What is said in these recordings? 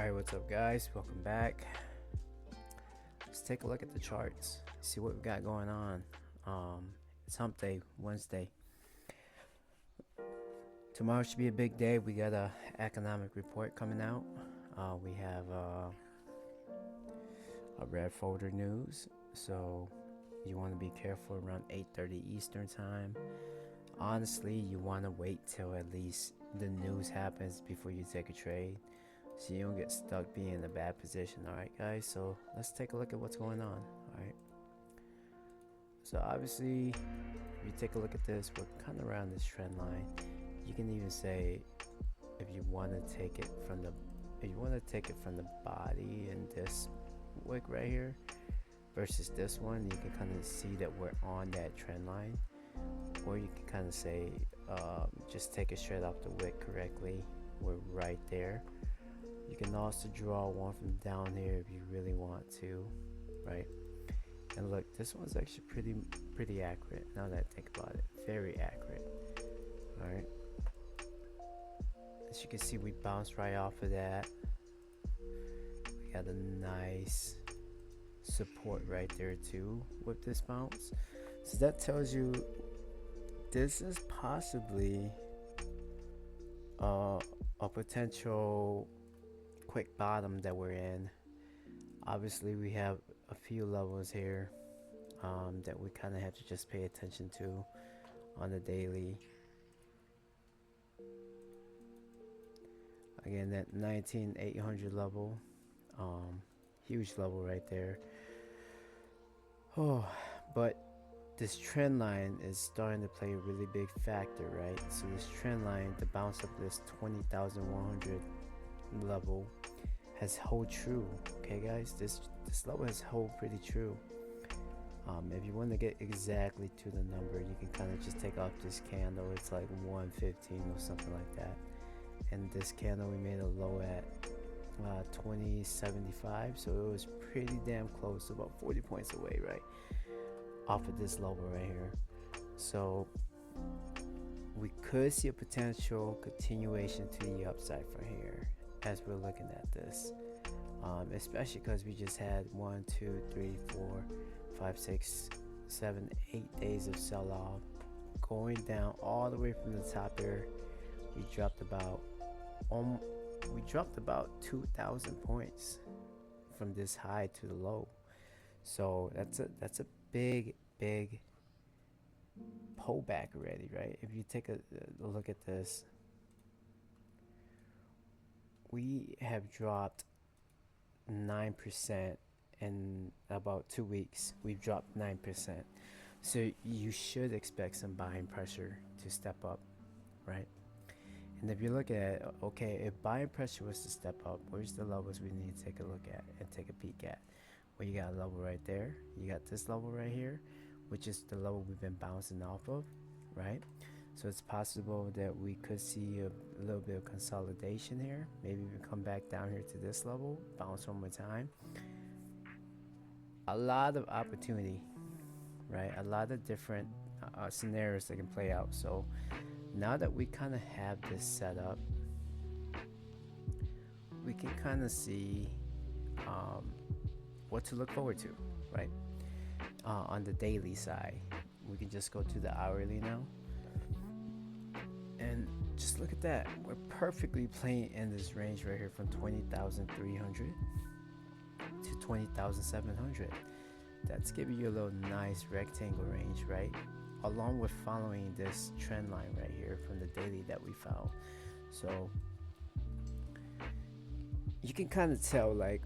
Alright, what's up guys? Welcome back. Let's take a look at the charts, see what we got going on. It's hump day, Wednesday. Tomorrow should be a big day. We got a economic report coming out. We have a red folder news, so you want to be careful around 8:30 Eastern time. Honestly, you want to wait till at least the news happens before you take a trade, so you don't get stuck being in a bad position. Alright guys, so let's take a look at what's going on. Alright, so obviously if you take a look at this, we're kind of around this trend line. You can even say if you want to take it from the body in this wick right here versus this one, you can kind of see that we're on that trend line. Or you can kind of say just take it straight off the wick correctly, we're right there. You can also draw one from down here if you really want to, right? And look, this one's actually pretty accurate now that I think about it. Very accurate. All right, as you can see, we bounced right off of that. We got a nice support right there too with this bounce, so that tells you this is possibly a potential quick bottom that we're in. Obviously we have a few levels here that we kind of have to just pay attention to on the daily. Again, that 19,800 level, huge level right there. But this trend line is starting to play a really big factor, right? So this trend line, the bounce of this 20,100 level has held true. Okay guys, this level has held pretty true. If you want to get exactly to the number, you can kind of just take off this candle. It's like 115 or something like that, and this candle we made a low at 2075, so it was pretty damn close, about 40 points away, right, off of this level right here. So we could see a potential continuation to the upside from here as we're looking at this, especially because we just had 1 2 3 4 5 6 7 8 days of sell-off, going down all the way from the top there. We dropped about 2,000 points from this high to the low. So that's a big pullback already, right? If you take a look at this, we have dropped 9% in about 2 weeks. We've dropped 9%, so you should expect some buying pressure to step up, right? And if you look at, okay, if buying pressure was to step up, where's the levels we need to take a look at and take a peek at? Well, you got a level right there, you got this level right here, which is the level we've been bouncing off of, right? So it's possible that we could see a little bit of consolidation here. Maybe we come back down here to this level, bounce one more time. A lot of opportunity, right? A lot of different scenarios that can play out. So now that we kind of have this set up, we can kind of see what to look forward to, right? On the daily side, we can just go to the hourly now and just look at that. We're perfectly playing in this range right here from 20,300 to 20,700. That's giving you a little nice rectangle range, right? Along with following this trend line right here from the daily that we found. So you can kind of tell, like,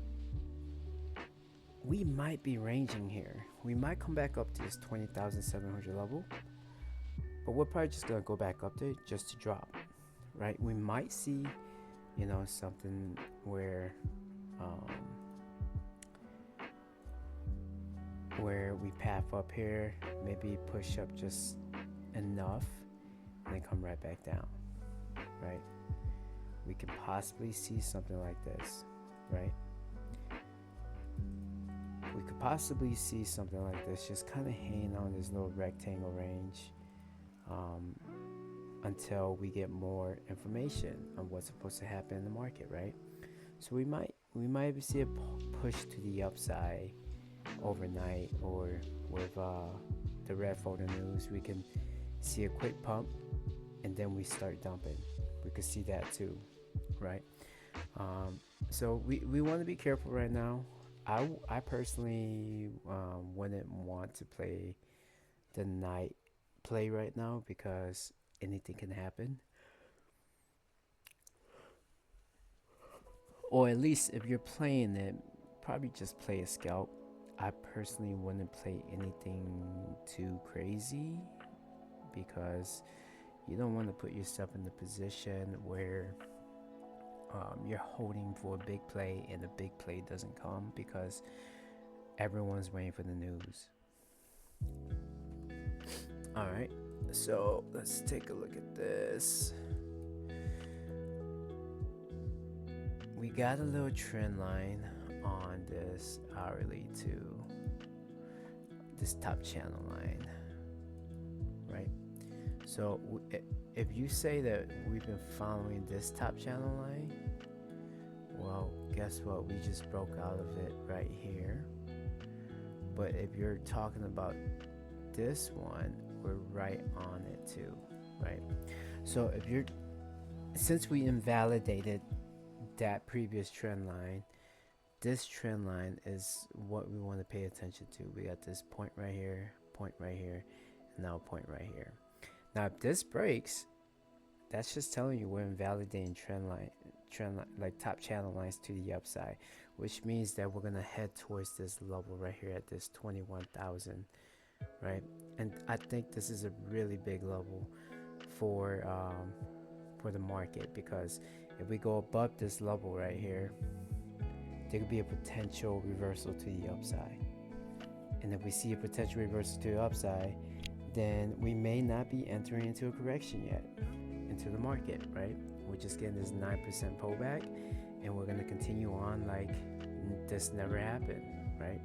we might be ranging here. We might come back up to this 20,700 level, but we're probably just gonna go back up there just to drop, right? We might see, you know, something where we path up here, maybe push up just enough and then come right back down, right? We can possibly see something like this, right? We could possibly see something like this, just kind of hanging on this little rectangle range until we get more information on what's supposed to happen in the market, right? So we might see a push to the upside overnight, or with the red folder news, we can see a quick pump and then we start dumping. We could see that too, right? Um, so we want to be careful right now. I personally wouldn't want to play the night play right now because anything can happen. Or at least if you're playing it, probably just play a scalp. I personally wouldn't play anything too crazy because you don't want to put yourself in the position where you're holding for a big play and the big play doesn't come because everyone's waiting for the news. All right, so let's take a look at this. We got a little trend line on this hourly to this top channel line, right? So if you say that we've been following this top channel line, well, guess what? We just broke out of it right here. But if you're talking about this one, we're right on it too, right? So since we invalidated that previous trend line, this trend line is what we want to pay attention to. We got this point right here, and now a point right here. Now if this breaks, that's just telling you we're invalidating trend line like top channel lines to the upside, which means that we're gonna head towards this level right here at this 21,000, right? And I think this is a really big level for the market, because if we go above this level right here, there could be a potential reversal to the upside. And if we see a potential reversal to the upside, then we may not be entering into a correction yet into the market, right? We're just getting this 9% pullback, and we're going to continue on like this never happened, right?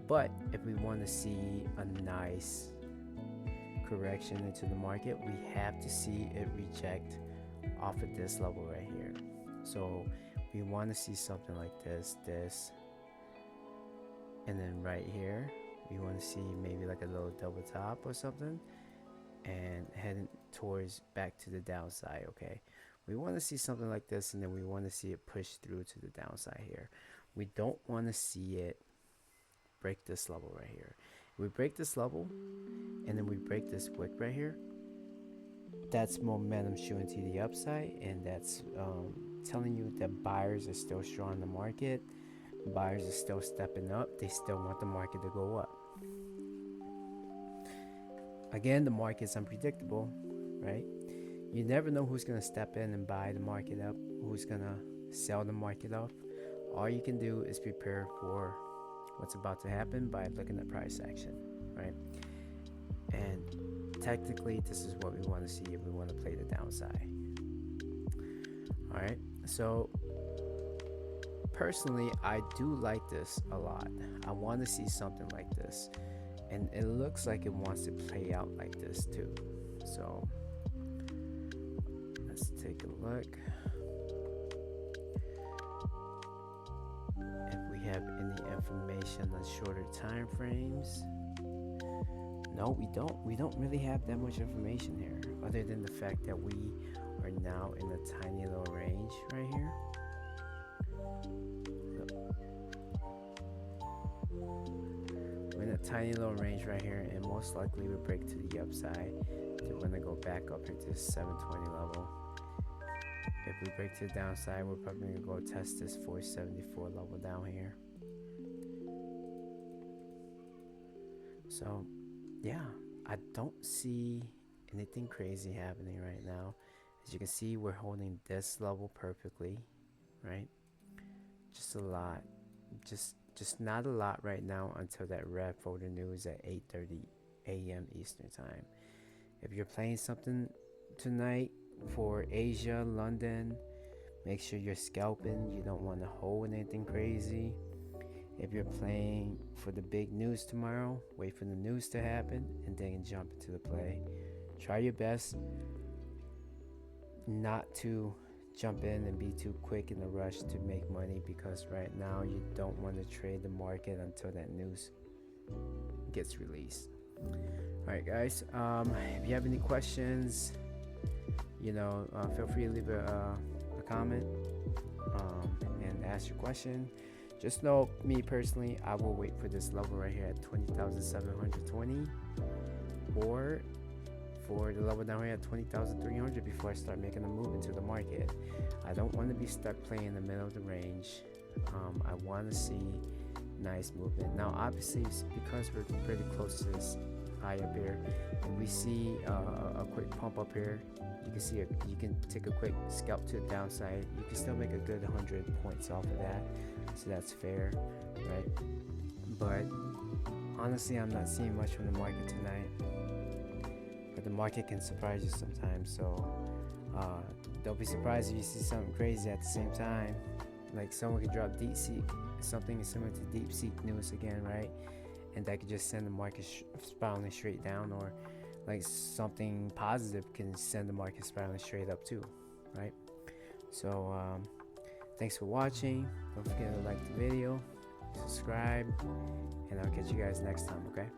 But if we want to see a nice correction into the market, we have to see it reject off of this level right here. So we want to see something like this, and then right here we want to see maybe like a little double top or something, and heading towards back to the downside. Okay, we want to see something like this, and then we want to see it push through to the downside here. We don't want to see it break this level right here. If we break this level and then we break this wick right here, that's momentum shooting to the upside, and that's telling you that buyers are still strong in the market. Buyers are still stepping up. They still want the market to go up. Again, the market's unpredictable, right? You never know who's going to step in and buy the market up, who's going to sell the market off. All you can do is prepare for what's about to happen by looking at price action, right? And technically, this is what we want to see if we want to play the downside. All right, so personally, I do like this a lot. I want to see something like this, and it looks like it wants to play out like this too. So let's take a look if we have any information on shorter time frames. No, we don't really have that much information here, other than the fact that we are now in a tiny little range right here. We're in a tiny little range right here, and most likely we break to the upside. We're going to go back up into this 720 level. If we break to the downside, we're probably going to go test this 474 level down here. So yeah, I don't see anything crazy happening right now. As you can see, we're holding this level perfectly, right? Just a lot, just not a lot right now until that red folder news at 8:30 a.m. Eastern time. If you're playing something tonight for Asia, London, make sure you're scalping. You don't want to hold anything crazy. If you're playing for the big news tomorrow, wait for the news to happen and then jump into the play. Try your best not to jump in and be too quick in a rush to make money, because right now you don't want to trade the market until that news gets released. Alright guys, if you have any questions, feel free to leave a comment and ask your question. Just know, me personally, I will wait for this level right here at 20,720, or for the level down here at 20,300 before I start making a move into the market. I don't want to be stuck playing in the middle of the range. I want to see nice movement. Now obviously, because we're pretty close to this high up here, and we see a quick pump up here, you can take a quick scalp to the downside. You can still make a good 100 points off of that, so that's fair, right? But honestly, I'm not seeing much from the market tonight, but the market can surprise you sometimes. So don't be surprised if you see something crazy at the same time. Like someone could drop something similar to deep seek news again, right? And that could just send the market spiraling straight down, or like something positive can send the market spiraling straight up too, right? So thanks for watching. Don't forget to like the video, subscribe, and I'll catch you guys next time, okay?